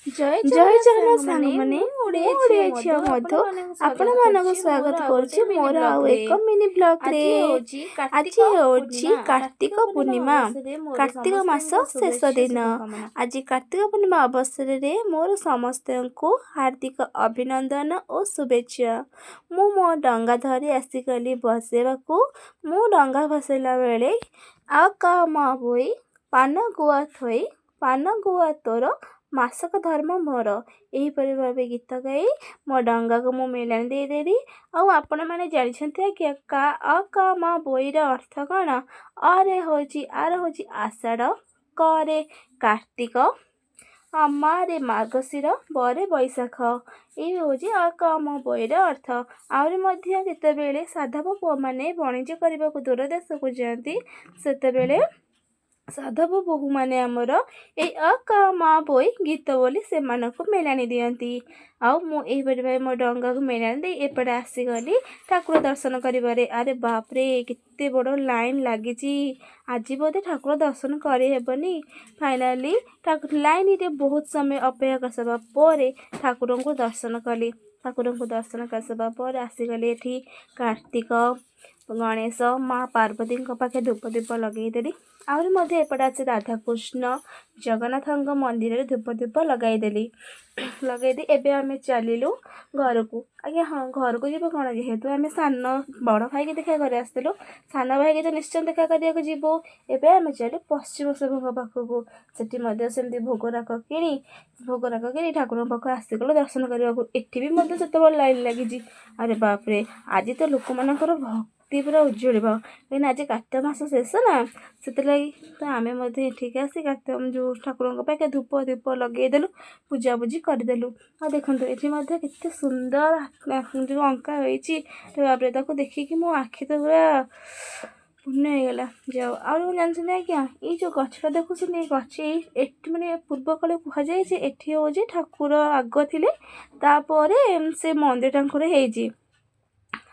ଜୟ ଜୟ ଜଗନ୍ନାଥ ଜଗନ୍ନାଥ ସାଙ୍ଗମାନେ, ସାଙ୍ଗମାନେ, ମୁଁ ମୁଁ ଓଡ଼ିଆ ଓଡ଼ିଆ ଝିଅ ଝିଅ ମଧୁ ମଧୁ ଆପଣମାନଙ୍କୁ ଆପଣମାନଙ୍କୁ ସ୍ୱାଗତ କରୁଛି କରୁଛି ମୋର ମୋର ଆଉ ଏକ ମିନି ବ୍ଲଗ୍ରେ। ଆଜି ହେଉଛି କାର୍ତ୍ତିକ ପୂର୍ଣ୍ଣିମା, କାର୍ତ୍ତିକ ମାସ ଶେଷ ଦିନ। ଆଜି କାର୍ତ୍ତିକ ପୂର୍ଣ୍ଣିମା ଅବସରରେ ମୋର ସମସ୍ତଙ୍କୁ ହାର୍ଦ୍ଦିକ ଅଭିନନ୍ଦନ ଓ ଶୁଭେଚ୍ଛା। ମୁଁ ମୋ ଡଙ୍ଗା ଧରି ଆସିଗଲି ବସେଇବାକୁ। ମୁଁ ଡଙ୍ଗା ଭସେଇଲା ବେଳେ ମ ବୋଇ ପାନ ଗୁଆ ଥୋଇ ପାନ ଗୁଆ ତୋର ମାସକ ଧର୍ମ ମୋର, ଏହିପରି ଭାବେ ଗୀତ ଗାଇ ମୋ ଡଙ୍ଗାକୁ ମୁଁ ମେଲାଣି ଦେଇଦେଲି। ଆଉ ଆପଣମାନେ ଜାଣିଛନ୍ତି ଆଜ୍ଞା ମ ବୋଇର ଅର୍ଥ କ'ଣ? ଆର ହେଉଛି ଆଷାଢ଼, କରେ କାର୍ତ୍ତିକ, ମାରେ ମାର୍ଗଶିର, ବରେ ବୈଶାଖ। ଏହି ହେଉଛି ମ ବୋଇର ଅର୍ଥ। ଆହୁରି ମଧ୍ୟ ଯେତେବେଳେ ସାଧବ ପୁଅମାନେ ବାଣିଜ୍ୟ କରିବାକୁ ଦୂର ଦେଶକୁ ଯାଆନ୍ତି, ସେତେବେଳେ ସାଧବ ବୋହୂମାନେ ଆମର ଏଇ ମ ବୋଇ ଗୀତ ବୋଲି ସେମାନଙ୍କୁ ମେଲାଣି ଦିଅନ୍ତି। ଆଉ ମୁଁ ଏହିପରି ଭାବେ ମୋ ଡଙ୍ଗାକୁ ମେଲାଣି ଦେଇ ଏପଟେ ଆସିଗଲି ଠାକୁର ଦର୍ଶନ କରିବାରେ। ଆରେ ବାପରେ, କେତେ ବଡ଼ ଲାଇନ୍ ଲାଗିଛି। ଆଜି ବୋଧେ ଠାକୁର ଦର୍ଶନ କରିହେବନି। ଫାଇନାଲି ଲାଇନରେ ବହୁତ ସମୟ ଅପେକ୍ଷା କରିସାରିବା ପରେ ଠାକୁରଙ୍କୁ ଦର୍ଶନ କଲି। ଠାକୁରଙ୍କୁ ଦର୍ଶନ କରିସାରିବା ପରେ ଆସିଗଲି ଏଠି କାର୍ତ୍ତିକ, ଗଣେଶ, ମା ପାର୍ବତୀଙ୍କ ପାଖେ ଧୂପ ଦୀପ ଲଗେଇଦେଲି। ଆହୁରି ମଧ୍ୟ ଏପଟେ ଅଛି ରାଧାକୃଷ୍ଣ, ଜଗନ୍ନାଥଙ୍କ ମନ୍ଦିରରେ ଧୂପ ଦୀପ ଲଗାଇଦେଲି। ଲଗାଇଦେଇ ଏବେ ଆମେ ଚାଲିଲୁ ଘରକୁ। ଆଜ୍ଞା ହଁ, ଘରକୁ ଯିବୁ କ'ଣ, ଯେହେତୁ ଆମେ ବଡ଼ ଭାଇକି ଦେଖା କରି ଆସିଥିଲୁ, ସାନ ଭାଇକି ତ ନିଶ୍ଚୟ ଦେଖା କରିବାକୁ ଯିବୁ। ଏବେ ଆମେ ଚାଲୁ ପଶ୍ଚିମ ଶିବଙ୍କ ପାଖକୁ। ସେଠି ମଧ୍ୟ ସେମିତି ଭୋଗରାଗ କିଣି ଠାକୁରଙ୍କ ପାଖକୁ ଆସିଗଲୁ ଦର୍ଶନ କରିବାକୁ। ଏଠି ବି ମଧ୍ୟ ସେତେବେଳେ ଲାଇନ୍ ଲାଗିଛି। ଆରେ ବାପରେ, ଆଜି ତ ଲୋକମାନଙ୍କର ଭକ୍ତି ପୁରା ଉଜ୍ଜଳିବ, କାହିଁକିନା ଆଜି କାର୍ତ୍ତିକ ମାସ ଶେଷ ନା, ସେଥିଲାଗି ତ ଆମେ ମଧ୍ୟ ଏଠିକି ଆସି ଯେଉଁ ଠାକୁରଙ୍କ ପାଖେ ଧୂପ ଦୀପ ଲଗେଇଦେଲୁ, ପୂଜାପୂଜି କରିଦେଲୁ। ଆଉ ଦେଖନ୍ତୁ ଏଠି ମଧ୍ୟ କେତେ ସୁନ୍ଦର ଯେଉଁ ଅଙ୍କା ହୋଇଛି, ତାପରେ ତାକୁ ଦେଖିକି ମୋ ଆଖି ତ ପୁରା ପୂର୍ଣ୍ଣ ହେଇଗଲା। ଯାଉ ଆଉ ମୁଁ ଜାଣିଛନ୍ତି ଆଜ୍ଞା, ଏଇ ଯେଉଁ ଗଛଟା ଦେଖୁଛନ୍ତି, ଏଇ ଗଛ ଏଠି ମାନେ ପୂର୍ବ କାଳେ କୁହାଯାଇଛି ଏଠି ହେଉଛି ଠାକୁର ଆଗ ଥିଲେ, ତାପରେ ସେ ମନ୍ଦିର ତାଙ୍କର ହେଇଛି।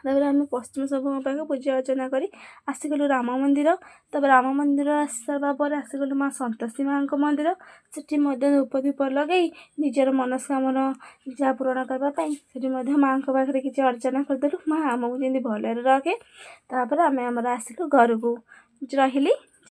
ତାପରେ ଆମେ ପଶ୍ଚିମ ଶିବଙ୍କ ପାଖେ ପୂଜା ଅର୍ଚ୍ଚନା କରି ଆସିଗଲୁ ରାମ ମନ୍ଦିର। ତାପରେ ରାମ ମନ୍ଦିର ଆସି ସାରିବା ପରେ ଆସିଗଲୁ ମା ସନ୍ତୋଷୀ ମାଙ୍କ ମନ୍ଦିର। ସେଠି ମଧ୍ୟ ଧୂପ ଦୀପ ଲଗାଇ ନିଜର ମନସ୍କାମନା ଯାହା ପୂରଣ କରିବା ପାଇଁ ସେଠି ମଧ୍ୟ ମାଆଙ୍କ ପାଖରେ କିଛି ଅର୍ଚ୍ଚନା କରିଦେଲୁ। ମା ଆମକୁ ଯେମିତି ଭଲରେ ରଖେ। ତାପରେ ଆମେ ଆମର ଆସିଲୁ ଘରକୁ। ରହିଲି।